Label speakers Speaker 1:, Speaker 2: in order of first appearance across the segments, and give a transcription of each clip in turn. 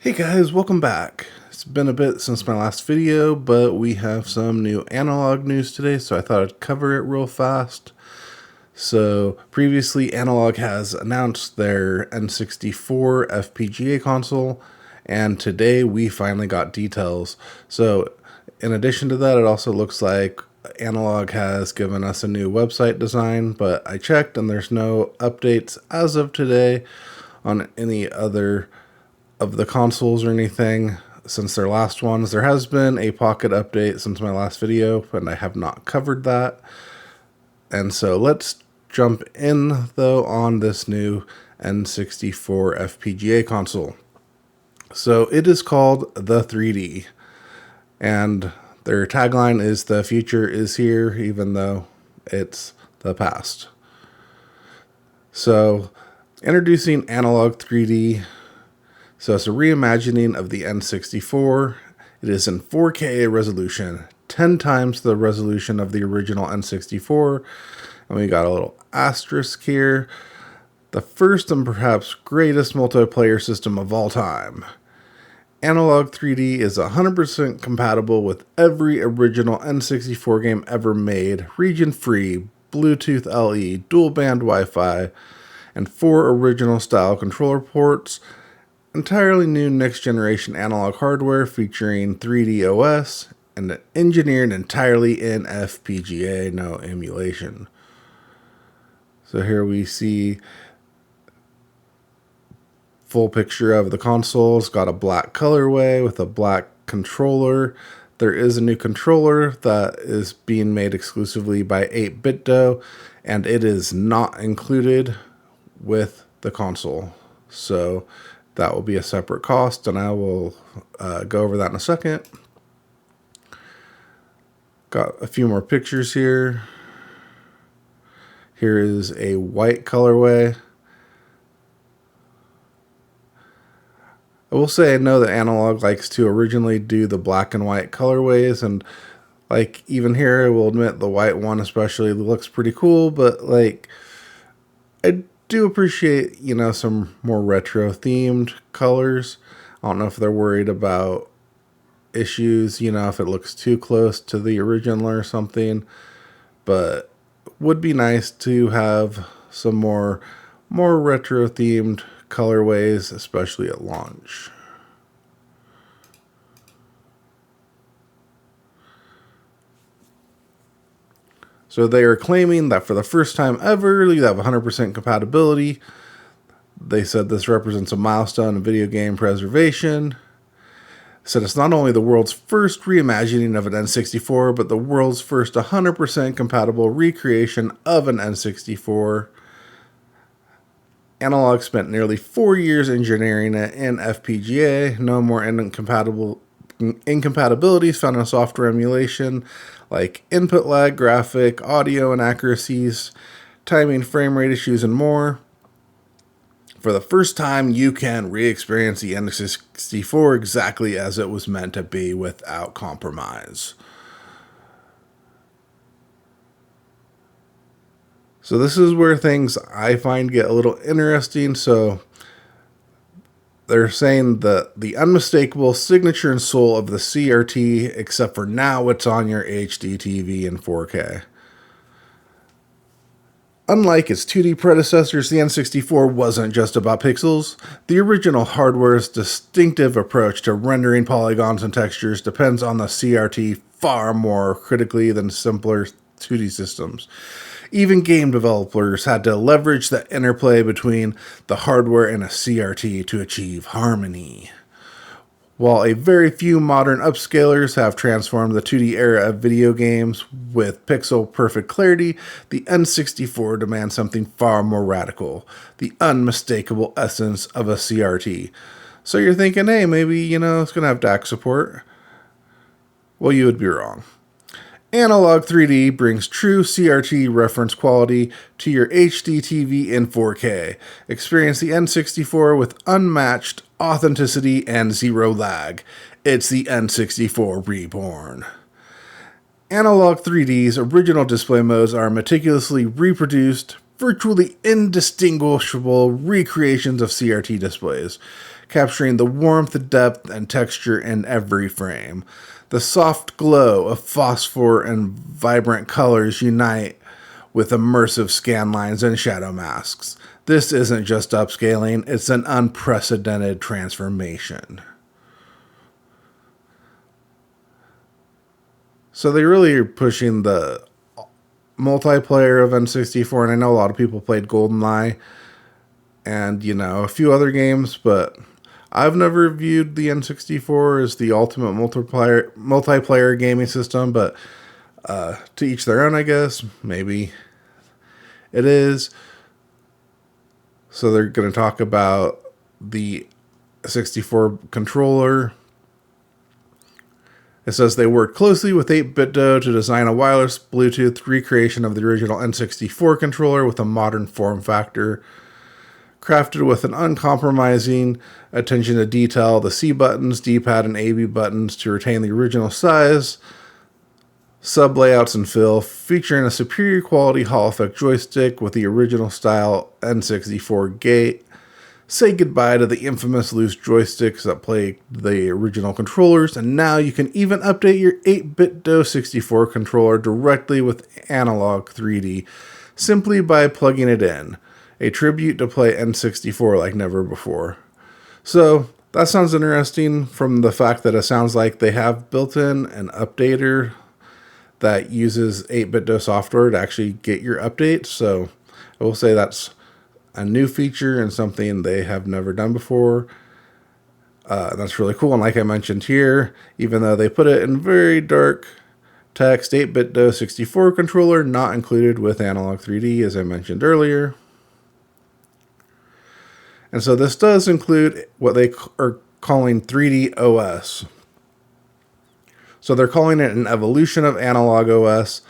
Speaker 1: Hey guys, welcome back. It's been a bit since my last video, but we have some new analog news today, so I thought I'd cover it real fast. So previously, Analogue has announced their N64 FPGA console, and today we finally got details. So in addition to that, it also looks like Analogue has given us a new website design, but I checked and there's no updates as of today on any other of the consoles or anything since their last ones. There has been a Pocket update since my last video, and I have not covered that. And so let's jump in, though, on this new N64 FPGA console. So it is called the 3D, and their tagline is "The future is here, even though it's the past." So introducing Analogue 3D. So it's a reimagining of the N64. It is in 4K resolution, 10 times the resolution of the original N64. And we got a little asterisk here. The first and perhaps greatest multiplayer system of all time. Analogue 3D is 100% compatible with every original N64 game ever made, region-free, Bluetooth LE, dual-band Wi-Fi, and 4 original style controller ports. Entirely new next-generation analog hardware featuring 3D OS and engineered entirely in FPGA, no emulation. So here we see full picture of the console. It's got a black colorway with a black controller. There is a new controller that is being made exclusively by 8BitDo, and it is not included with the console. So that will be a separate cost, and I will go over that in a second. Got a few more pictures here. Here is a white colorway. I will say I know that Analogue likes to originally do the black and white colorways, and like even here I will admit the white one especially looks pretty cool, but like I do appreciate, some more retro themed colors. I don't know if they're worried about issues, if it looks too close to the original or something, but would be nice to have some more retro themed colorways, especially at launch. So they are claiming that for the first time ever, you have 100% compatibility. They said this represents a milestone in video game preservation. Said it's not only the world's first reimagining of an N64, but the world's first 100% compatible recreation of an N64. Analogue spent nearly 4 years engineering it in FPGA. No more incompatibilities found in software emulation, like input lag, graphic, audio inaccuracies, timing, frame rate issues, and more. For the first time, you can re-experience the N64 exactly as it was meant to be without compromise. So this is where things I find get a little interesting. So they're saying that the unmistakable signature and soul of the CRT, except for now it's on your HD TV in 4K. Unlike its 2D predecessors, the N64 wasn't just about pixels. The original hardware's distinctive approach to rendering polygons and textures depends on the CRT far more critically than simpler 2D systems. Even game developers had to leverage the interplay between the hardware and a CRT to achieve harmony. While a very few modern upscalers have transformed the 2D era of video games with pixel-perfect clarity, the N64 demands something far more radical, the unmistakable essence of a CRT. So you're thinking, hey, maybe, it's going to have DAC support. Well, you would be wrong. Analogue 3D brings true CRT reference quality to your HD TV in 4K. Experience the N64 with unmatched authenticity and zero lag. It's the N64 reborn. Analogue 3D's original display modes are meticulously reproduced, virtually indistinguishable recreations of CRT displays. capturing the warmth, depth, and texture in every frame. The soft glow of phosphor and vibrant colors unite with immersive scan lines and shadow masks. This isn't just upscaling, it's an unprecedented transformation. So they really are pushing the multiplayer of N64, and I know a lot of people played GoldenEye and, a few other games, but I've never viewed the N64 as the ultimate multiplayer gaming system, but to each their own, I guess. Maybe it is. So they're going to talk about the 64 controller. It says they worked closely with 8BitDo to design a wireless Bluetooth recreation of the original N64 controller with a modern form factor. Crafted with an uncompromising attention to detail, the C buttons, D-pad, and AB buttons to retain the original size, sub-layouts, and feel, featuring a superior quality Hall effect joystick with the original style N64 gate. Say goodbye to the infamous loose joysticks that plagued the original controllers, and now you can even update your 8BitDo 64 controller directly with Analogue 3D, simply by plugging it in. A tribute to play N64 like never before. So, that sounds interesting from the fact that it sounds like they have built in an updater that uses 8BitDo software to actually get your updates. So, I will say that's a new feature and something they have never done before. That's really cool. And like I mentioned here, even though they put it in very dark text, 8BitDo 64 controller not included with Analogue 3D, as I mentioned earlier. And so this does include what they are calling 3D OS. So they're calling it an evolution of Analogue OS,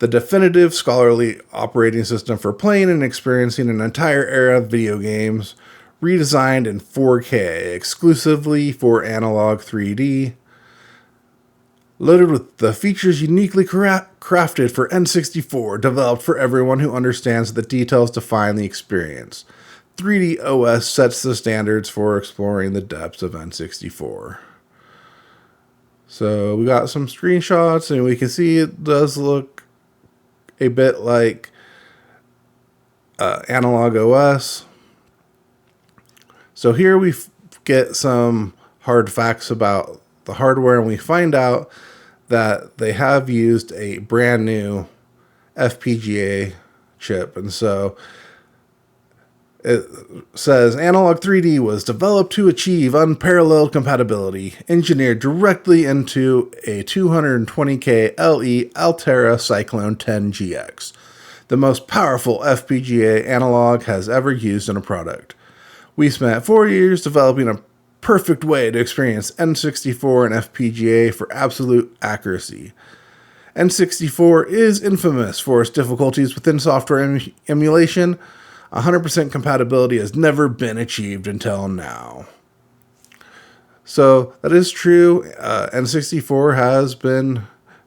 Speaker 1: the definitive scholarly operating system for playing and experiencing an entire era of video games, redesigned in 4K exclusively for Analogue 3D. Loaded with the features uniquely crafted for N64, developed for everyone who understands the details define the experience. 3D OS sets the standards for exploring the depths of N64. So we got some screenshots, and we can see it does look a bit like Analogue OS. So here we get some hard facts about the hardware, and we find out that they have used a brand new FPGA chip. And so it says Analogue 3D was developed to achieve unparalleled compatibility, engineered directly into a 220K LE Altera Cyclone 10GX, the most powerful FPGA Analogue has ever used in a product. We spent 4 years developing a perfect way to experience N64 and FPGA for absolute accuracy. N64 is infamous for its difficulties within software emulation. 100% compatibility has never been achieved until now. So that is true. N64 has been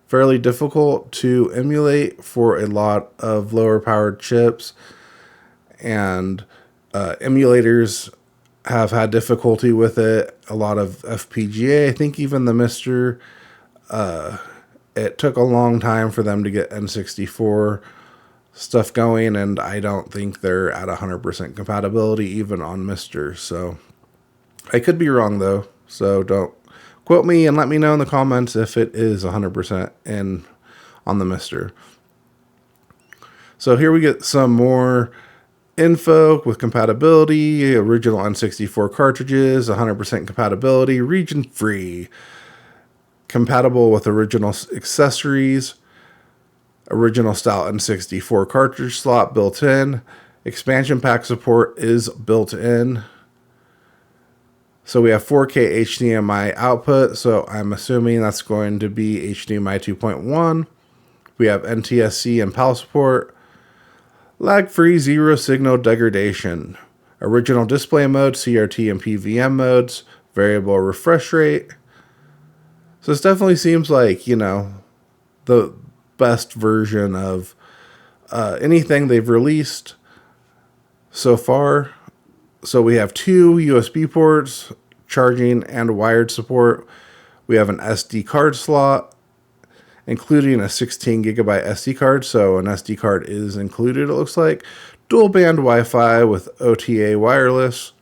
Speaker 1: fairly difficult to emulate for a lot of lower powered chips, and emulators have had difficulty with it. A lot of FPGA, I think even the Mister, it took a long time for them to get N64 stuff going, and I don't think they're at 100% compatibility even on Mister. So I could be wrong though, so don't quote me and let me know in the comments if it is 100% in on the Mister. So here we get some more info with compatibility, original N64 cartridges, 100% compatibility, region free, compatible with original accessories, original style N64 cartridge slot built in. Expansion pack support is built in. So we have 4K HDMI output, so I'm assuming that's going to be HDMI 2.1. We have NTSC and PAL support. Lag-free zero signal degradation. Original display mode, CRT and PVM modes. Variable refresh rate. So this definitely seems like, the best version of anything they've released so far. So we have two USB ports, charging and wired support. We have an SD card slot, including a 16 gigabyte SD card. So an SD card is included, it looks like. Dual band Wi-Fi with OTA wireless.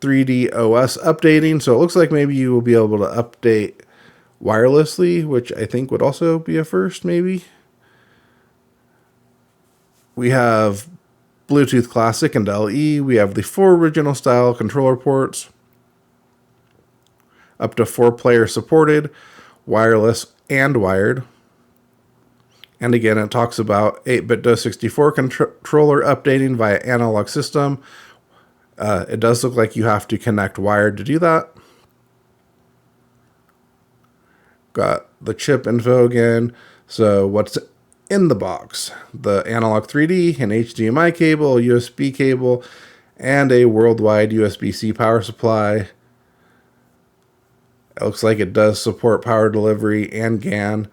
Speaker 1: 3D OS updating. So it looks like maybe you will be able to update wirelessly, which I think would also be a first, maybe. We have Bluetooth Classic and LE. We have the 4 original style controller ports. Up to 4 player supported, wireless and wired. And again, it talks about 8-bit DO64 controller updating via analog system. It does look like you have to connect wired to do that. Got the chip info again. So what's in the box? The Analogue 3D, an HDMI cable, a USB cable, and a worldwide USB-C power supply. It looks like it does support power delivery and GAN.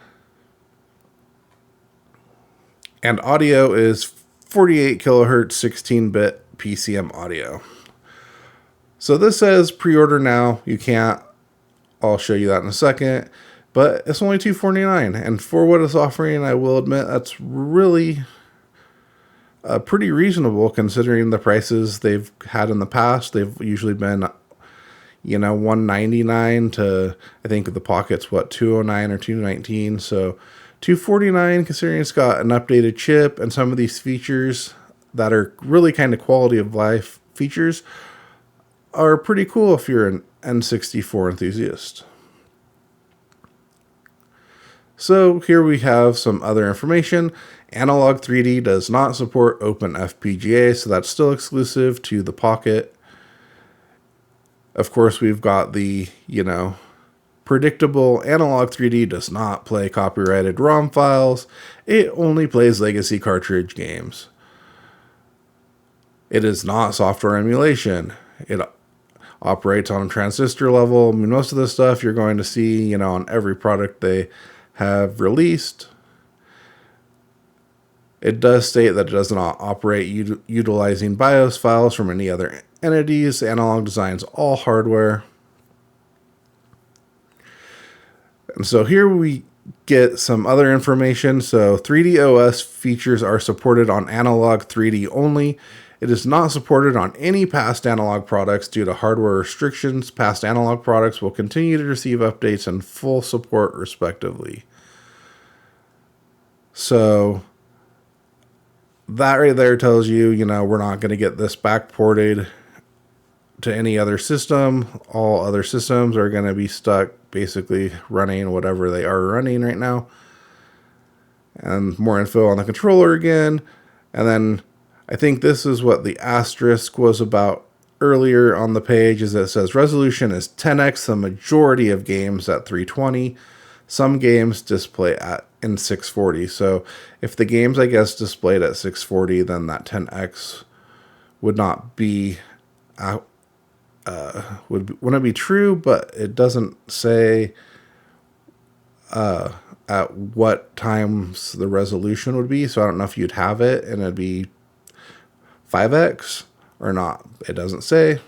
Speaker 1: And audio is 48 kilohertz 16-bit PCM audio. So this says pre-order now. You can't. I'll show you that in a second. But it's only $249. And for what it's offering, I will admit that's really pretty reasonable considering the prices they've had in the past. They've usually been, $199 to, I think the Pocket's $209 or $219. So $249, considering it's got an updated chip and some of these features that are really kind of quality of life features, are pretty cool if you're an N64 enthusiast. So here we have some other information. Analogue 3D does not support Open FPGA, so that's still exclusive to the Pocket. Of course, we've got the, predictable Analogue 3D does not play copyrighted ROM files. It only plays legacy cartridge games. It is not software emulation. It operates on a transistor level. I mean, most of the stuff you're going to see, on every product they have released. It does state that it does not operate utilizing BIOS files from any other entities. Analogue designs all hardware. And so here we get some other information. So 3D OS features are supported on Analogue 3D only. It is not supported on any past Analogue products due to hardware restrictions. Past Analogue products will continue to receive updates and full support respectively. So that right there tells you, we're not going to get this backported to any other system. All other systems are going to be stuck basically running whatever they are running right now. And more info on the controller again. And then I think this is what the asterisk was about earlier on the page, is that it says resolution is 10x the majority of games at 320. Some games display in 640. So if the games, I guess, displayed at 640, then that 10x would not be wouldn't be true, but it doesn't say at what times the resolution would be. So I don't know if you'd have it and it'd be 5x or not. It doesn't say.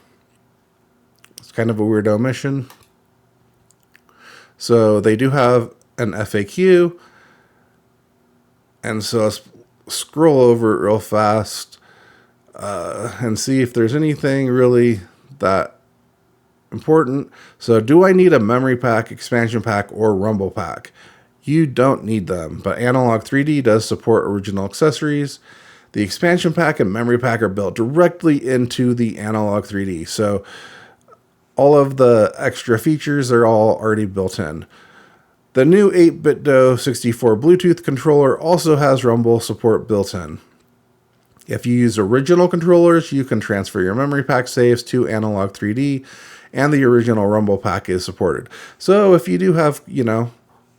Speaker 1: It's kind of a weird omission. So they do have an FAQ. And so let's scroll over it real fast and see if there's anything really that important. So do I need a memory pack, expansion pack, or rumble pack? You don't need them, but Analogue 3D does support original accessories. The expansion pack and memory pack are built directly into the Analogue 3D. So all of the extra features are all already built in. The new 8-bit DO64 Bluetooth controller also has rumble support built in. If you use original controllers, you can transfer your memory pack saves to Analogue 3D, and the original rumble pack is supported. So if you do have,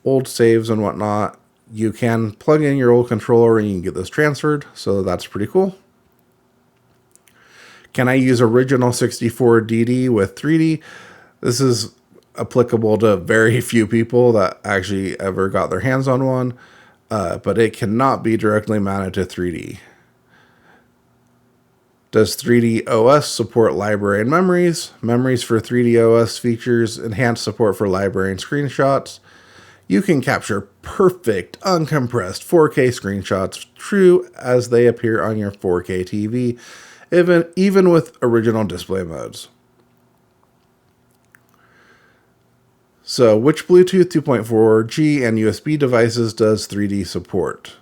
Speaker 1: old saves and whatnot, you can plug in your old controller and you can get those transferred. So that's pretty cool. Can I use original 64 DD with 3D? This is applicable to very few people that actually ever got their hands on one, but it cannot be directly mounted to 3D. Does 3D OS support library and memories? Memories for 3D OS features enhanced support for library and screenshots. You can capture perfect, uncompressed 4K screenshots, true as they appear on your 4K TV, even with original display modes. So, which Bluetooth 2.4G and USB devices does 3D support?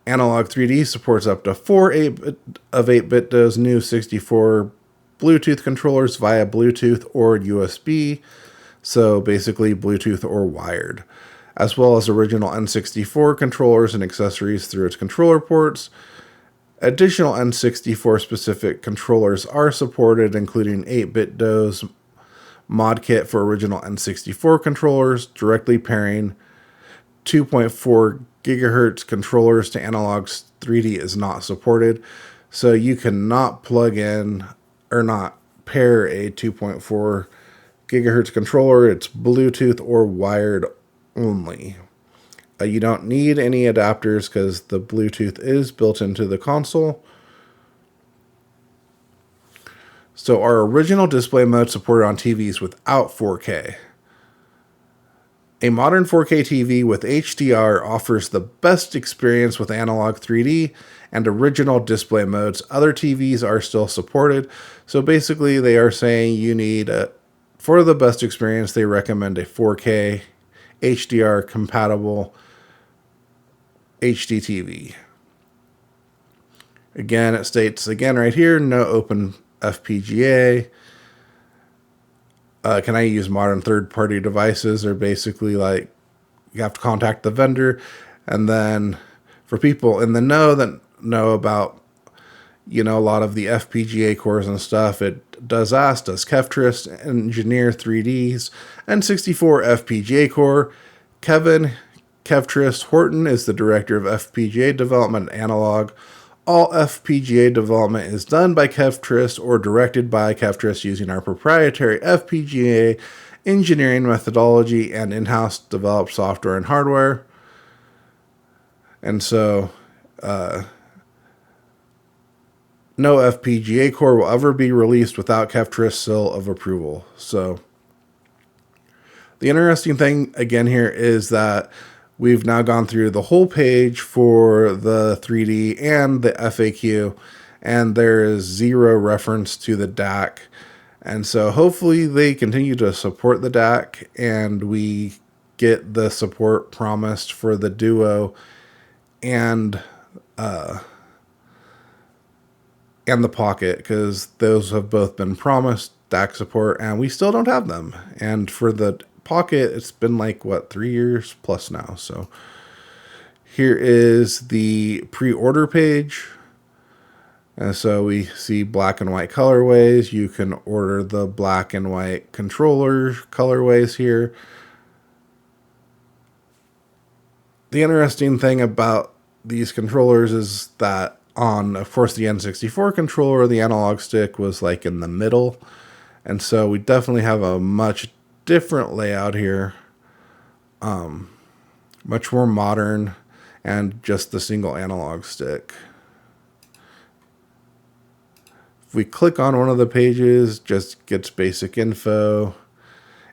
Speaker 1: Analogue 3D supports up to 4 8-bit new 64 Bluetooth controllers via Bluetooth or USB, so basically Bluetooth or wired, as well as original N64 controllers and accessories through its controller ports. Additional N64 specific controllers are supported, including 8-bit DOS mod kit for original N64 controllers, directly pairing 2.4 gigahertz controllers to Analogue's 3D is not supported, so you cannot plug in or not pair a 2.4 gigahertz controller. It's Bluetooth or wired only. You don't need any adapters because the Bluetooth is built into the console. So our original display mode supported on TVs without 4K. A modern 4K TV with HDR offers the best experience with Analogue 3D and original display modes. Other TVs are still supported. So basically they are saying you need, for the best experience, they recommend a 4K HDR compatible HD TV. Again, it states again right here, no open FPGA. Can I use modern third-party devices? Or basically like you have to contact the vendor. And then for people in the know that know about, a lot of the FPGA cores and stuff, it does ask, does Kevtris engineer 3D's N64 FPGA core? Kevin Kevtris Horton is the director of FPGA development at Analogue. All FPGA development is done by Kevtris or directed by Kevtris using our proprietary FPGA engineering methodology and in-house developed software and hardware. And so, no FPGA core will ever be released without Kevtris seal of approval. So, the interesting thing again here is that we've now gone through the whole page for the 3D and the FAQ, and there is zero reference to the DAC. And so hopefully they continue to support the DAC and we get the support promised for the Duo and the Pocket, because those have both been promised DAC support and we still don't have them. And for the Pocket, it's been like 3 years plus now. So here is the pre-order page, and so we see black and white colorways. You can order the black and white controller colorways here. The interesting thing about these controllers is that on, of course, the N64 controller, the analog stick was like in the middle, and so we definitely have a much different layout here, much more modern, and just the single analog stick. If we click on one of the pages, just gets basic info,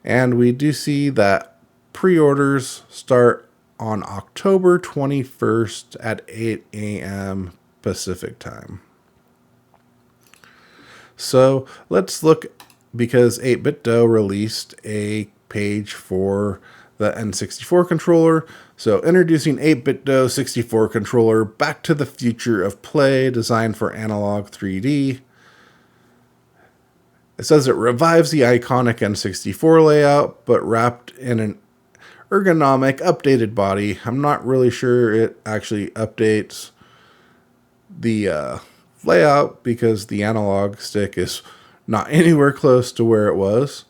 Speaker 1: and we do see that pre-orders start on October 21st at 8 a.m. Pacific time. So let's look, because 8BitDo released a page for the N64 controller. So introducing 8BitDo 64 controller, back to the future of play, designed for Analogue 3D. It says it revives the iconic N64 layout, but wrapped in an ergonomic, updated body. I'm not really sure it actually updates the layout, because the analog stick is not anywhere close to where it was.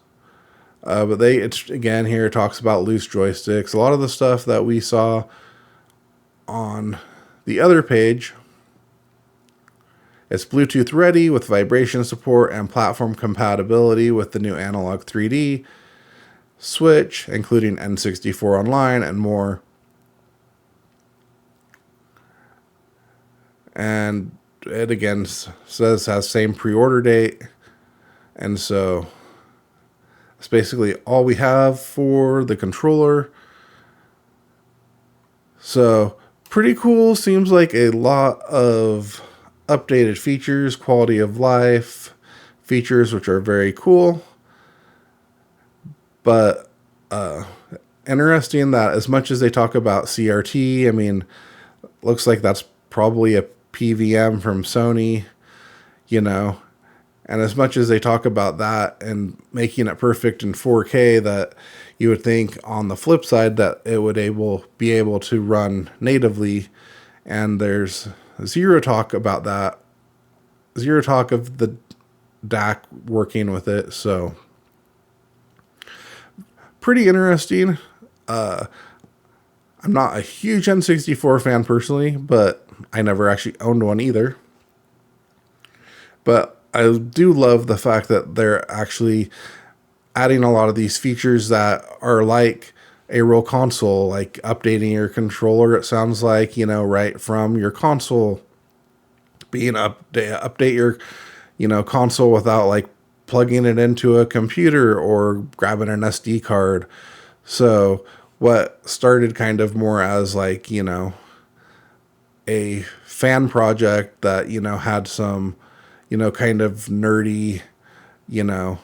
Speaker 1: But it's again here, it talks about loose joysticks. A lot of the stuff that we saw on the other page. It's Bluetooth ready with vibration support and platform compatibility with the new Analogue 3D switch, including N64 Online and more. And it again says has same pre-order date. And so that's basically all we have for the controller. So pretty cool. Seems like a lot of updated features, quality of life features, which are very cool. But interesting that as much as they talk about CRT, I mean, looks like that's probably a PVM from Sony, you know. And as much as they talk about that and making it perfect in 4K, that you would think on the flip side that it would be able to run natively. And there's zero talk about that. Zero talk of the DAC working with it. So pretty interesting. I'm not a huge N64 fan personally, but I never actually owned one either. But I do love the fact that they're actually adding a lot of these features that are like a real console, like updating your controller, it sounds like, you know, right from your console, being update your, you know, console without like plugging it into a computer or grabbing an SD card. So what started kind of more as like, you know, a fan project that, you know, had some, you know, kind of nerdy, you know,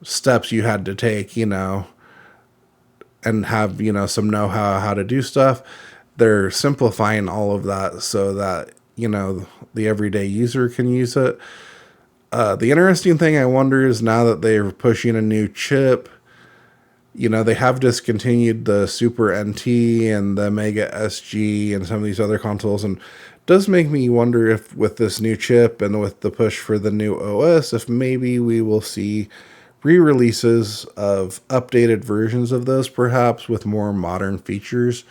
Speaker 1: steps you had to take, you know, and have, you know, some know-how how to do stuff. They're simplifying all of that so that, you know, the everyday user can use it. The interesting thing I wonder is now that they're pushing a new chip, you know, they have discontinued the Super NT and the Mega SG and some of these other consoles, and it does make me wonder if with this new chip and with the push for the new OS, if maybe we will see re-releases of updated versions of those, perhaps with more modern features,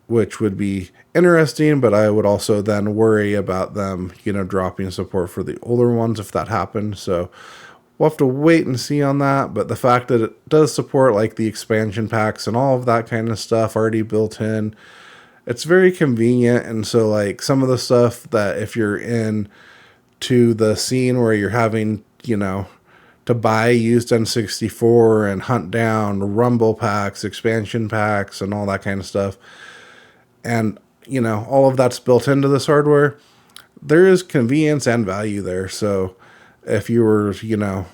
Speaker 1: which would be interesting, but I would also then worry about them, you know, dropping support for the older ones if that happened. So we'll have to wait and see on that. But the fact that it does support like the expansion packs and all of that kind of stuff already built in, it's very convenient. And so like some of the stuff that if you're in to the scene where you're having, you know, to buy used N64 and hunt down rumble packs, expansion packs, and all that kind of stuff, and, you know, all of that's built into this hardware, there is convenience and value there. So if you were, you know,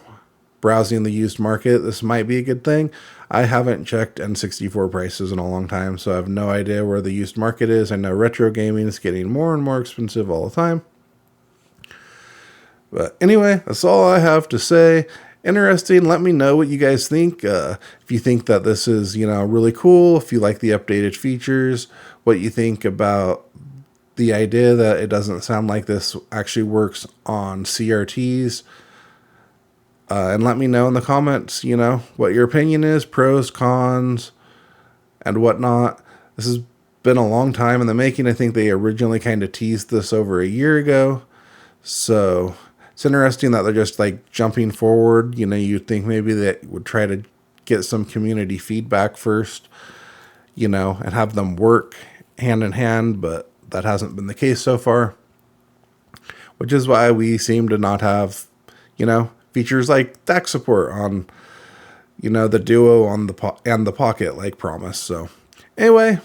Speaker 1: browsing the used market, this might be a good thing. I haven't checked N64 prices in a long time, so I have no idea where the used market is. I know retro gaming is getting more and more expensive all the time. But anyway, that's all I have to say. Interesting. Let me know what you guys think. If you think that this is, you know, really cool, if you like the updated features, what you think about the idea that it doesn't sound like this actually works on CRTs. And let me know in the comments, you know, what your opinion is, pros, cons, and whatnot. This has been a long time in the making. I think they originally kind of teased this over a year ago. So it's interesting that they're just like jumping forward. You know, you'd think maybe they would try to get some community feedback first, you know, and have them work hand in hand, but that hasn't been the case so far, which is why we seem to not have, you know, features like DAC support on, you know, the Duo on the Pocket like promised. So anyway,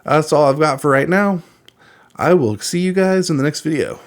Speaker 1: that's all I've got for right now. I will see you guys in the next video.